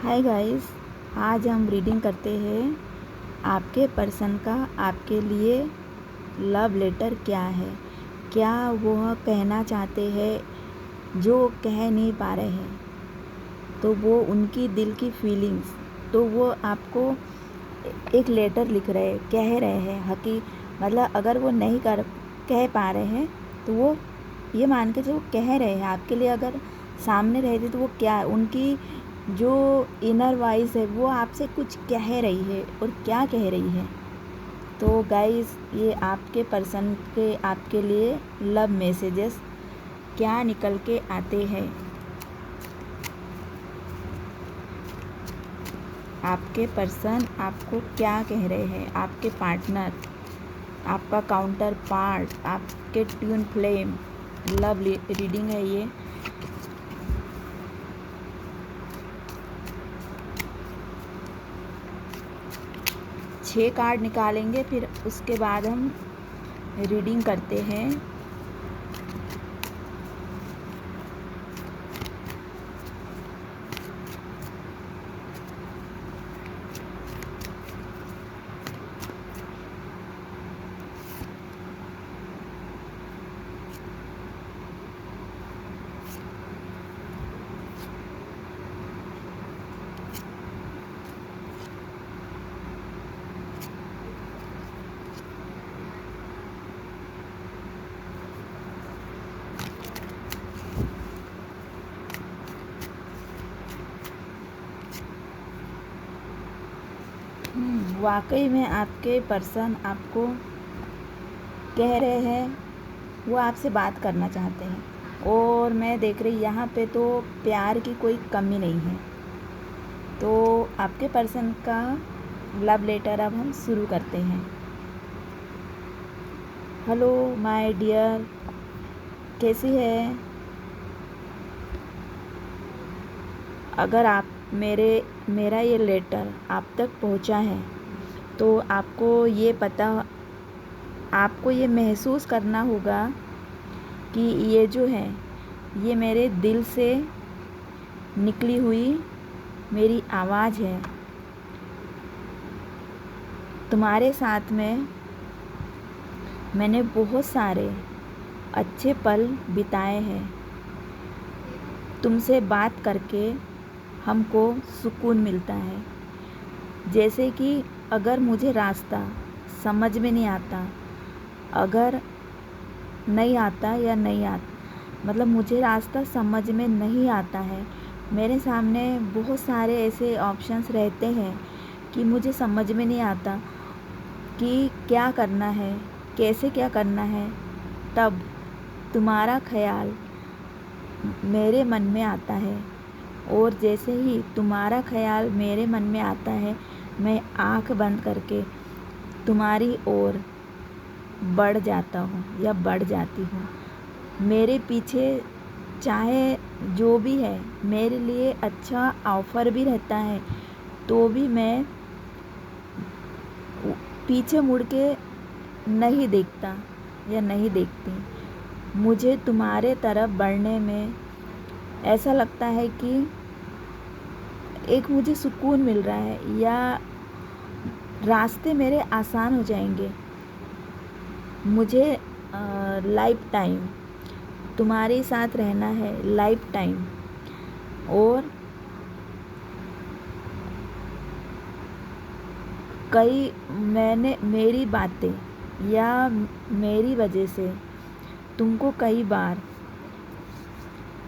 Hi guys, आज हम reading करते हैं आपके पर्सन का आपके लिए लव लेटर क्या है। क्या वह कहना चाहते हैं जो कह नहीं पा रहे हैं, तो वो उनकी दिल की फीलिंग्स, तो वो आपको एक लेटर लिख रहे, कह रहे हैं हकी, मतलब अगर वो नहीं कह पा रहे हैं तो वो ये मान के जो कह रहे हैं आपके लिए, अगर सामने रहते तो वो क्या उनकी जो इनर वॉइस है वो आपसे कुछ कह रही है और क्या कह रही है। तो गाइस, ये आपके पर्सन के आपके लिए लव मैसेजेस क्या निकल के आते हैं। आपके पर्सन आपको क्या कह रहे हैं, आपके पार्टनर, आपका काउंटर पार्ट, आपके ट्विन फ्लेम। लव रीडिंग है ये। छह कार्ड निकालेंगे, फिर उसके बाद हम रीडिंग करते हैं। वाकई में आपके पर्सन आपको कह रहे हैं वो आपसे बात करना चाहते हैं, और मैं देख रही यहाँ पे तो प्यार की कोई कमी नहीं है। तो आपके पर्सन का लव लेटर अब हम शुरू करते हैं। हेलो माय डियर, कैसी है? अगर आप मेरा ये लेटर आप तक पहुंचा है तो आपको ये महसूस करना होगा कि ये जो है ये मेरे दिल से निकली हुई मेरी आवाज़ है। तुम्हारे साथ में मैंने बहुत सारे अच्छे पल बिताए हैं। तुमसे बात करके हमको सुकून मिलता है। जैसे कि अगर मुझे रास्ता समझ में नहीं आता, अगर नहीं आता या नहीं आता मतलब मुझे रास्ता समझ में नहीं आता है, मेरे सामने बहुत सारे ऐसे ऑप्शंस रहते हैं कि मुझे समझ में नहीं आता कि क्या करना है, कैसे क्या करना है, तब तुम्हारा ख्याल मेरे मन में आता है। और जैसे ही तुम्हारा ख्याल मेरे मन में आता है, मैं आँख बंद करके तुम्हारी ओर बढ़ जाता हूँ या बढ़ जाती हूँ। मेरे पीछे चाहे जो भी है, मेरे लिए अच्छा ऑफ़र भी रहता है, तो भी मैं पीछे मुड़ के नहीं देखता या नहीं देखती। मुझे तुम्हारे तरफ बढ़ने में ऐसा लगता है कि एक मुझे सुकून मिल रहा है या रास्ते मेरे आसान हो जाएंगे। मुझे लाइफ टाइम तुम्हारे साथ रहना है, लाइफ टाइम। और मेरी बातें या मेरी वजह से तुमको कई बार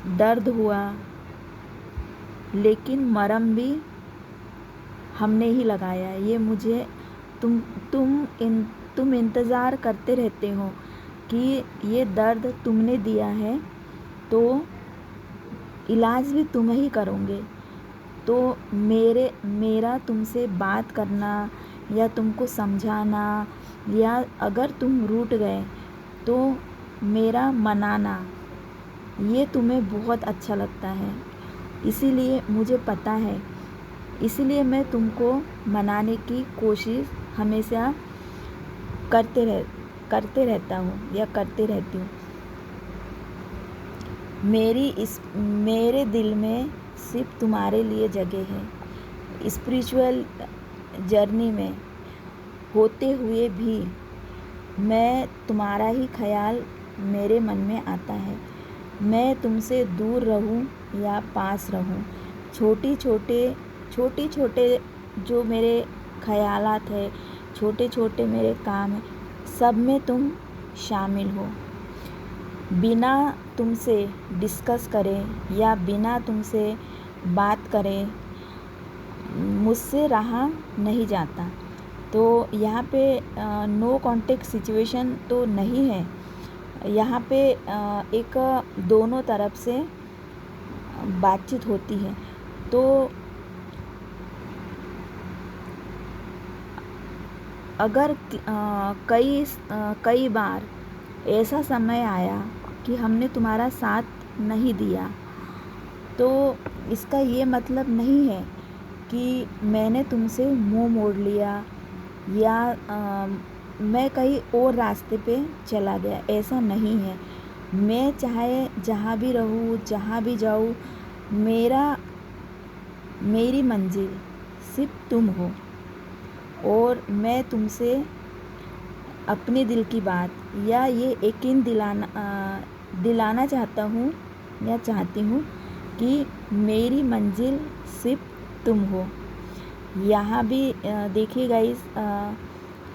दर्द हुआ, लेकिन मरहम भी हमने ही लगाया। ये मुझे तुम इंतज़ार करते रहते हो कि ये दर्द तुमने दिया है तो इलाज भी तुम ही करोगे। तो मेरा तुमसे बात करना या तुमको समझाना, या अगर तुम रूठ गए तो मेरा मनाना, ये तुम्हें बहुत अच्छा लगता है। इसीलिए मुझे पता है, इसीलिए मैं तुमको मनाने की कोशिश हमेशा करते रहता हूँ या करते रहती हूँ। मेरे दिल में सिर्फ तुम्हारे लिए जगह है। स्पिरिचुअल जर्नी में होते हुए भी मैं तुम्हारा ही ख्याल मेरे मन में आता है। मैं तुमसे दूर रहूं या पास रहूं, छोटे छोटे जो मेरे ख़यालात है, छोटे छोटे मेरे काम हैं, सब में तुम शामिल हो। बिना तुमसे डिस्कस करे या बिना तुमसे बात करे मुझसे रहा नहीं जाता। तो यहाँ पे नो कॉन्टेक्ट सिचुएशन तो नहीं है, यहाँ पे एक दोनों तरफ से बातचीत होती है। तो अगर कई बार ऐसा समय आया कि हमने तुम्हारा साथ नहीं दिया, तो इसका ये मतलब नहीं है कि मैंने तुमसे मुंह मोड़ लिया या मैं कहीं और रास्ते पे चला गया, ऐसा नहीं है। मैं चाहे जहाँ भी रहूँ, जहाँ भी जाऊँ, मेरी मंजिल सिर्फ तुम हो। और मैं तुमसे अपने दिल की बात या ये यकीन दिलाना चाहता हूँ या चाहती हूँ कि मेरी मंजिल सिर्फ तुम हो। यहाँ भी देखिए गाइस,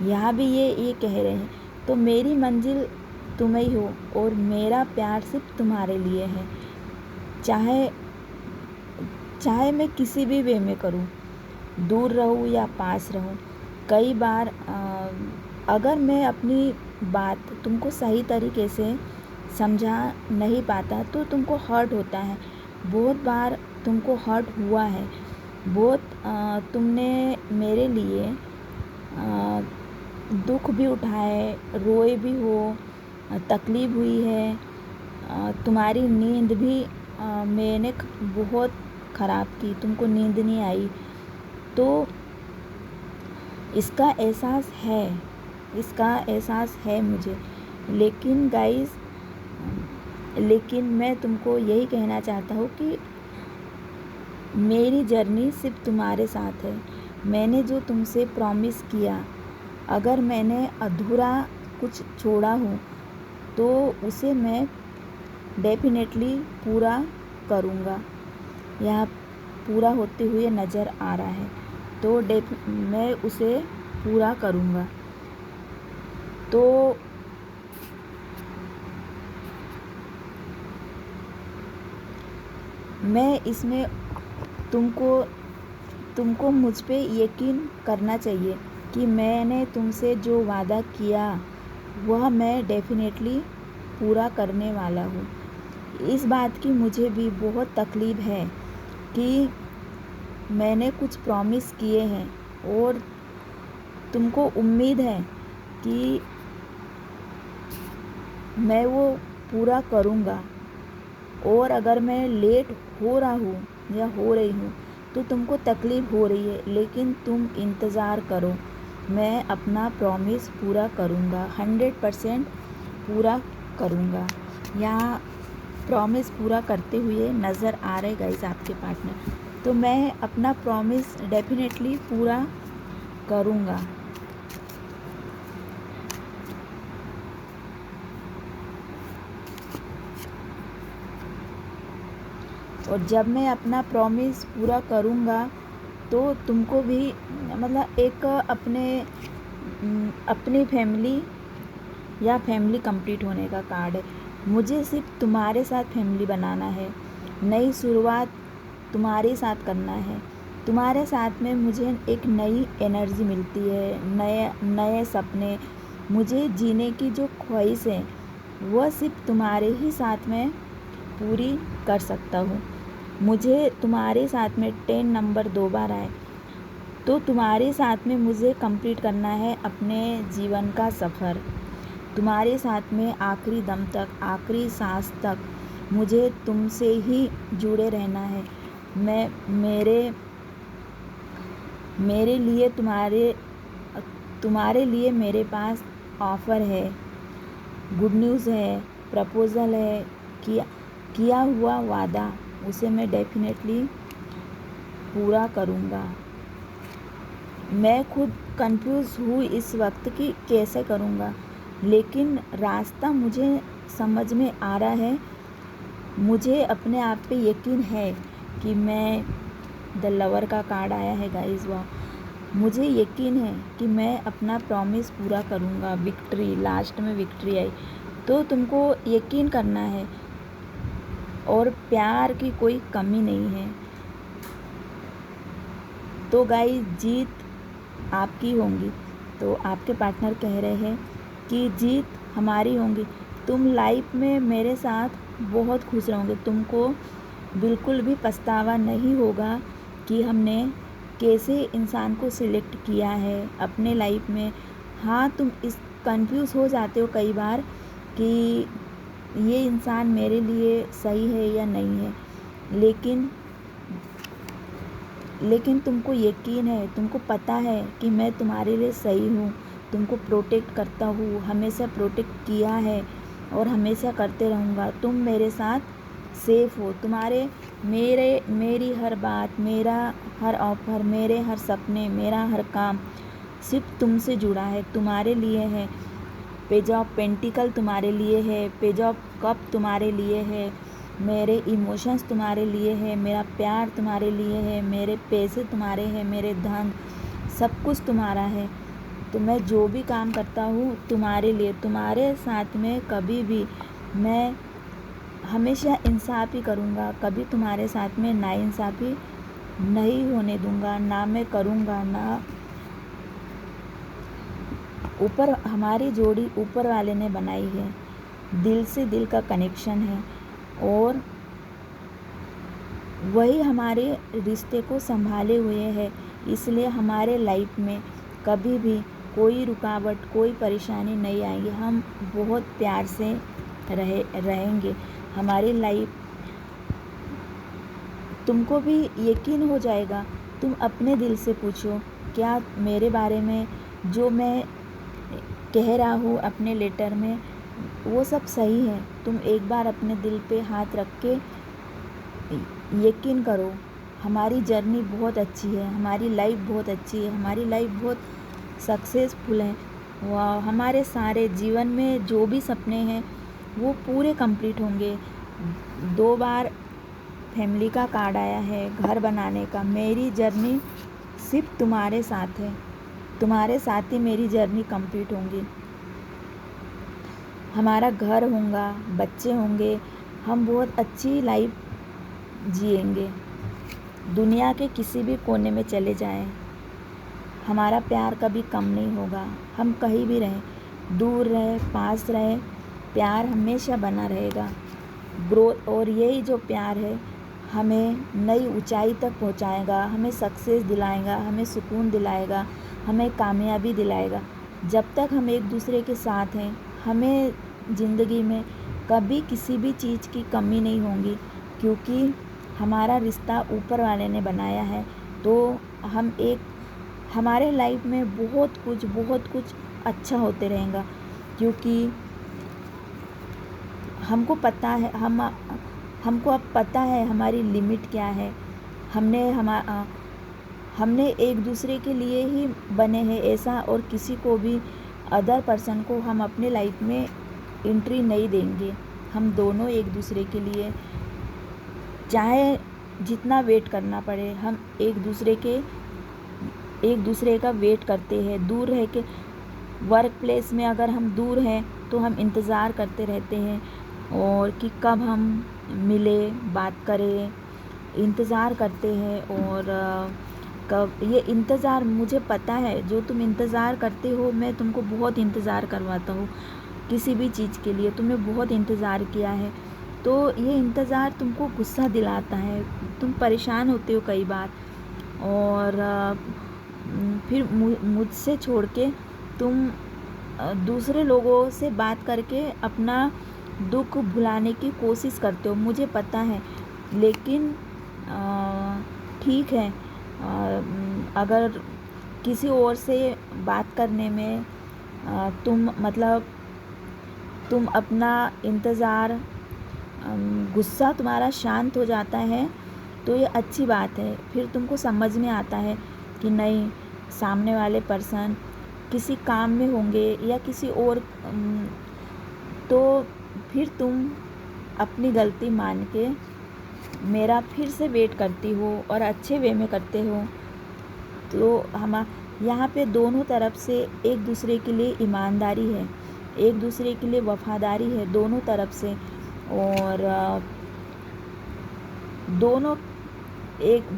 यहाँ भी ये कह रहे हैं, तो मेरी मंजिल तुम ही हो और मेरा प्यार सिर्फ तुम्हारे लिए है। चाहे मैं किसी भी वे में करूँ, दूर रहूँ या पास रहूँ। कई बार अगर मैं अपनी बात तुमको सही तरीके से समझा नहीं पाता तो तुमको हर्ट होता है। बहुत बार तुमको हर्ट हुआ है, बहुत तुमने मेरे लिए दुख भी उठाए, रोए भी हो, तकलीफ़ हुई है। तुम्हारी नींद भी मैंने बहुत ख़राब की, तुमको नींद नहीं आई। तो इसका एहसास है मुझे। लेकिन गाइस, मैं तुमको यही कहना चाहता हूँ कि मेरी जर्नी सिर्फ तुम्हारे साथ है। मैंने जो तुमसे प्रॉमिस किया, अगर मैंने अधूरा कुछ छोड़ा हो तो उसे मैं डेफिनेटली पूरा करूँगा। यहाँ पूरा होते हुए नज़र आ रहा है, तो मैं उसे पूरा करूँगा। तो मैं इसमें तुमको मुझ पे यकीन करना चाहिए कि मैंने तुमसे जो वादा किया वह मैं डेफिनेटली पूरा करने वाला हूँ। इस बात की मुझे भी बहुत तकलीफ़ है कि मैंने कुछ प्रॉमिस किए हैं और तुमको उम्मीद है कि मैं वो पूरा करूँगा, और अगर मैं लेट हो रहा हूँ या हो रही हूँ तो तुमको तकलीफ़ हो रही है, लेकिन तुम इंतज़ार करो, मैं अपना प्रॉमिस पूरा करूँगा, 100% पूरा करूँगा। यहाँ प्रॉमिस पूरा करते हुए नज़र आ रहे गाइस आपके पार्टनर। तो मैं अपना प्रॉमिस डेफिनेटली पूरा करूँगा। और जब मैं अपना प्रॉमिस पूरा करूँगा तो तुमको भी मतलब एक अपनी फैमिली कंप्लीट होने का कार्ड है। मुझे सिर्फ तुम्हारे साथ फैमिली बनाना है, नई शुरुआत तुम्हारे साथ करना है। तुम्हारे साथ में मुझे एक नई एनर्जी मिलती है, नए सपने, मुझे जीने की जो ख्वाहिश है वह सिर्फ तुम्हारे ही साथ में पूरी कर सकता हूँ। मुझे तुम्हारे साथ में 10 नंबर 2 बार आए, तो तुम्हारे साथ में मुझे कंप्लीट करना है अपने जीवन का सफ़र। तुम्हारे साथ में आखिरी दम तक, आखिरी सांस तक मुझे तुमसे ही जुड़े रहना है। मेरे लिए तुम्हारे लिए मेरे पास ऑफ़र है, गुड न्यूज़ है, प्रपोज़ल है, किया हुआ वादा, उसे मैं डेफिनेटली पूरा करूँगा। मैं खुद कंफ्यूज हूँ इस वक्त कि कैसे करूँगा, लेकिन रास्ता मुझे समझ में आ रहा है। मुझे अपने आप पे यकीन है कि मैं द लवर का कार्ड आया है गाइस, वाह। मुझे यकीन है कि मैं अपना प्रॉमिस पूरा करूँगा। विक्ट्री, लास्ट में विक्ट्री आई, तो तुमको यकीन करना है और प्यार की कोई कमी नहीं है। तो गाइस जीत आपकी होंगी। तो आपके पार्टनर कह रहे हैं कि जीत हमारी होंगी। तुम लाइफ में मेरे साथ बहुत खुश रहोगे। तुमको बिल्कुल भी पछतावा नहीं होगा कि हमने कैसे इंसान को सिलेक्ट किया है अपने लाइफ में। हाँ, तुम इस कंफ्यूज हो जाते हो कई बार कि ये इंसान मेरे लिए सही है या नहीं है, लेकिन तुमको यकीन है, तुमको पता है कि मैं तुम्हारे लिए सही हूँ, तुमको प्रोटेक्ट करता हूँ, हमेशा प्रोटेक्ट किया है और हमेशा करते रहूँगा। तुम मेरे साथ सेफ हो। मेरी हर बात, मेरा हर ऑफर, मेरे हर सपने, मेरा हर काम सिर्फ तुमसे जुड़ा है, तुम्हारे लिए है। पेज ऑफ पेंटिकल तुम्हारे लिए है, पेज ऑफ कप तुम्हारे लिए है, मेरे इमोशंस तुम्हारे लिए है, मेरा प्यार तुम्हारे लिए है, मेरे पैसे तुम्हारे हैं, मेरे धन, सब कुछ तुम्हारा है। तो मैं जो भी काम करता हूँ तुम्हारे लिए, तुम्हारे साथ में कभी भी मैं हमेशा इंसाफ ही करूँगा, कभी तुम्हारे साथ में नाइंसाफ़ी नहीं होने दूँगा, ना मैं करूँगा ना। ऊपर हमारी जोड़ी ऊपर वाले ने बनाई है, दिल से दिल का कनेक्शन है और वही हमारे रिश्ते को संभाले हुए है। इसलिए हमारे लाइफ में कभी भी कोई रुकावट, कोई परेशानी नहीं आएगी। हम बहुत प्यार से रहेंगे। हमारी लाइफ, तुमको भी यकीन हो जाएगा। तुम अपने दिल से पूछो, क्या मेरे बारे में जो मैं कह रहा हूँ अपने लेटर में वो सब सही है? तुम एक बार अपने दिल पे हाथ रख के यकीन करो। हमारी जर्नी बहुत अच्छी है, हमारी लाइफ बहुत अच्छी है, हमारी लाइफ बहुत सक्सेसफुल है। हमारे सारे जीवन में जो भी सपने हैं वो पूरे कंप्लीट होंगे। 2 बार फैमिली का कार्ड आया है, घर बनाने का। मेरी जर्नी सिर्फ तुम्हारे साथ है, तुम्हारे साथ ही मेरी जर्नी कंप्लीट होंगी। हमारा घर होगा, बच्चे होंगे, हम बहुत अच्छी लाइफ जिएंगे। दुनिया के किसी भी कोने में चले जाएं, हमारा प्यार कभी कम नहीं होगा। हम कहीं भी रहें, दूर रहे, पास रहे, प्यार हमेशा बना रहेगा। ग्रोथ, और यही जो प्यार है हमें नई ऊंचाई तक पहुंचाएगा, हमें सक्सेस दिलाएगा, हमें सुकून दिलाएगा, हमें कामयाबी दिलाएगा। जब तक हम एक दूसरे के साथ हैं, हमें ज़िंदगी में कभी किसी भी चीज़ की कमी नहीं होगी, क्योंकि हमारा रिश्ता ऊपर वाले ने बनाया है। तो हमारे लाइफ में बहुत कुछ अच्छा होते रहेगा, क्योंकि हमको पता है, हमको अब पता है हमारी लिमिट क्या है। हमने एक दूसरे के लिए ही बने हैं ऐसा, और किसी को भी अदर पर्सन को हम अपने लाइफ में एंट्री नहीं देंगे। हम दोनों एक दूसरे के लिए, चाहे जितना वेट करना पड़े, हम एक दूसरे का वेट करते हैं। दूर रह के, वर्क प्लेस में अगर हम दूर हैं तो हम इंतज़ार करते रहते हैं और कि कब हम मिले, बात करें, इंतज़ार करते हैं। और कब ये इंतज़ार, मुझे पता है जो तुम इंतज़ार करते हो, मैं तुमको बहुत इंतज़ार करवाता हूँ किसी भी चीज़ के लिए। तुमने बहुत इंतज़ार किया है, तो ये इंतज़ार तुमको गुस्सा दिलाता है, तुम परेशान होते हो कई बार, और फिर मुझसे छोड़ के तुम दूसरे लोगों से बात करके अपना दुख भुलाने की कोशिश करते हो, मुझे पता है। लेकिन ठीक है, अगर किसी और से बात करने में तुम अपना इंतज़ार, गुस्सा तुम्हारा शांत हो जाता है, तो ये अच्छी बात है। फिर तुमको समझ में आता है कि नहीं, सामने वाले पर्सन किसी काम में होंगे या किसी और, तो फिर तुम अपनी गलती मान के मेरा फिर से वेट करती हो और अच्छे वे में करते हो। तो हम यहाँ पे दोनों तरफ से एक दूसरे के लिए ईमानदारी है, एक दूसरे के लिए वफादारी है दोनों तरफ से, और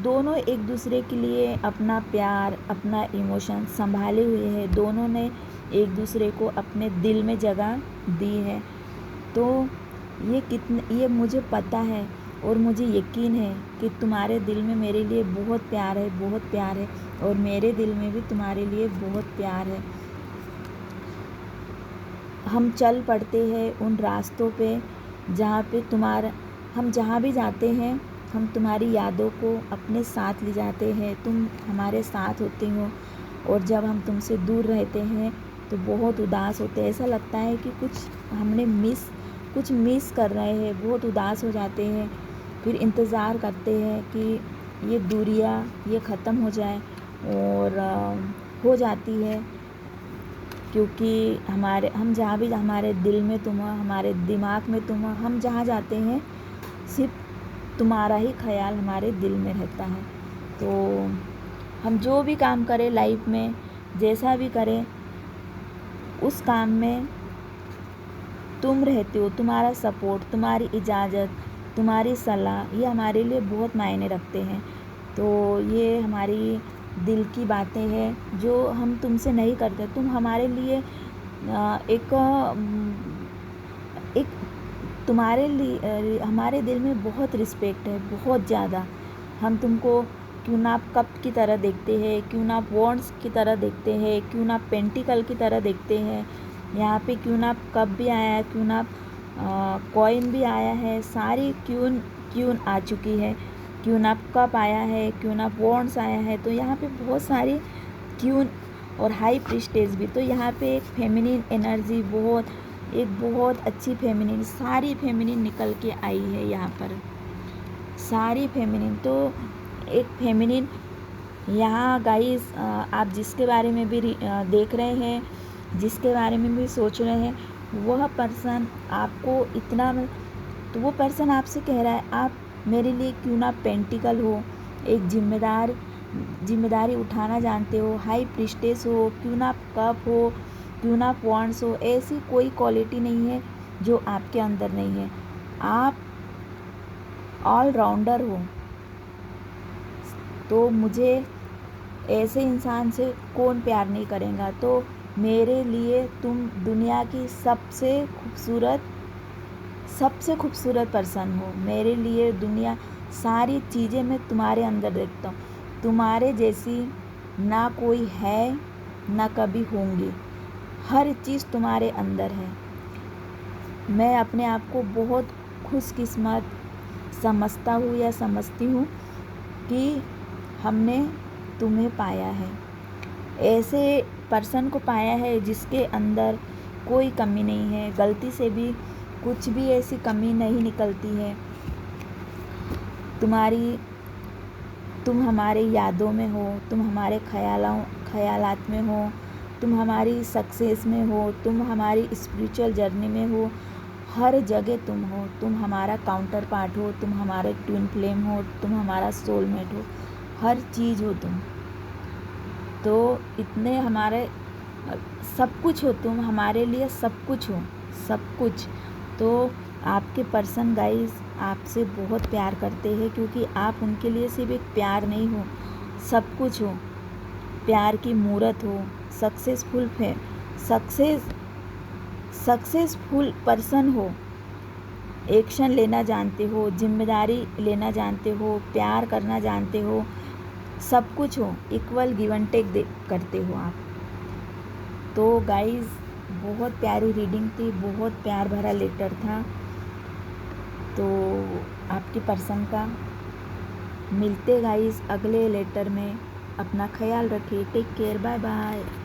दोनों एक दूसरे के लिए अपना प्यार, अपना इमोशन संभाले हुए हैं। दोनों ने एक दूसरे को अपने दिल में जगह दी है। तो ये मुझे पता है और मुझे यकीन है कि तुम्हारे दिल में मेरे लिए बहुत प्यार है, बहुत प्यार है, और मेरे दिल में भी तुम्हारे लिए बहुत प्यार है। हम चल पड़ते हैं उन रास्तों पे जहाँ पे हम जहाँ भी जाते हैं हम तुम्हारी यादों को अपने साथ ले जाते हैं। तुम हमारे साथ होती हो, और जब हम तुमसे दूर रहते हैं तो बहुत उदास होते हैं। ऐसा लगता है कि कुछ मिस कर रहे हैं, बहुत उदास हो जाते हैं। फिर इंतज़ार करते हैं कि ये दूरियां ये ख़त्म हो जाए, और हो जाती है, क्योंकि हम जहाँ भी, हमारे दिल में तुम हो, हमारे दिमाग में तुम हो, हम जहाँ जाते हैं सिर्फ तुम्हारा ही ख्याल हमारे दिल में रहता है। तो हम जो भी काम करें लाइफ में, जैसा भी करें, उस काम में तुम रहते हो, तुम्हारा सपोर्ट, तुम्हारी इजाज़त, तुम्हारी सलाह, ये हमारे लिए बहुत मायने रखते हैं। तो ये हमारी दिल की बातें हैं जो हम तुमसे नहीं करते। तुम हमारे लिए एक तुम्हारे लिए हमारे दिल में बहुत रिस्पेक्ट है, बहुत ज़्यादा। हम तुमको क्यों ना कप की तरह देखते हैं, क्यों ना वॉन्ड्स की तरह देखते हैं, क्यों ना पेंटिकल की तरह देखते हैं। यहाँ पे क्यों ना कप भी आया है, क्यों ना कॉइन भी आया है, सारी क्यून आ चुकी है। क्यों ना कप आया है, क्यों ना वॉन्ड्स आया है। तो यहाँ पे बहुत सारी क्यून और हाई प्रीस्टेज भी। तो यहाँ पे एक फेमिनिन एनर्जी, बहुत अच्छी फेमिनिन, सारी फेमिनिन निकल के आई है यहाँ पर, सारी फेमिनिन। तो एक फेमिनिन यहाँ गाइस, आप जिसके बारे में भी देख रहे हैं, जिसके बारे में भी सोच रहे हैं, वह पर्सन आपको इतना, तो वो पर्सन आपसे कह रहा है आप मेरे लिए क्यों ना पेंटिकल हो, एक जिम्मेदारी उठाना जानते हो, हाई प्रीस्टेस हो, क्यों ना कप हो, क्यों ना वॉन्ड्स हो। ऐसी कोई क्वालिटी नहीं है जो आपके अंदर नहीं है। आप ऑलराउंडर हो। तो मुझे ऐसे इंसान से कौन प्यार नहीं करेगा। तो मेरे लिए तुम दुनिया की सबसे खूबसूरत पर्सन हो। मेरे लिए दुनिया, सारी चीज़ें मैं तुम्हारे अंदर देखता हूँ। तुम्हारे जैसी ना कोई है, ना कभी होंगी। हर चीज़ तुम्हारे अंदर है। मैं अपने आप को बहुत खुशकिस्मत समझता हूँ या समझती हूँ कि हमने तुम्हें पाया है, ऐसे पर्सन को पाया है जिसके अंदर कोई कमी नहीं है, गलती से भी कुछ भी ऐसी कमी नहीं निकलती है। तुम हमारे यादों में हो, तुम हमारे ख्यालात में हो, तुम हमारी सक्सेस में हो, तुम हमारी स्पिरिचुअल जर्नी में हो, हर जगह तुम हो। तुम हमारा काउंटर पार्ट हो, तुम हमारे ट्विन फ्लेम हो, तुम हमारा सोलमेट हो, हर चीज़ हो तुम। तो इतने हमारे सब कुछ हो, तुम हमारे लिए सब कुछ हो, सब कुछ। तो आपके पर्सन गाइस आपसे बहुत प्यार करते हैं, क्योंकि आप उनके लिए सिर्फ एक प्यार नहीं हो, सब कुछ हो। प्यार की मूरत हो, सक्सेसफुल पर्सन हो, एक्शन लेना जानते हो, जिम्मेदारी लेना जानते हो, प्यार करना जानते हो, सब कुछ हो, इक्वल गिव एंड टेक करते हो आप। तो गाइस बहुत प्यारी रीडिंग थी, बहुत प्यार भरा लेटर था। तो आपकी पर्सन का मिलते गाइस अगले लेटर में। अपना ख्याल रखिए। Take care, bye bye.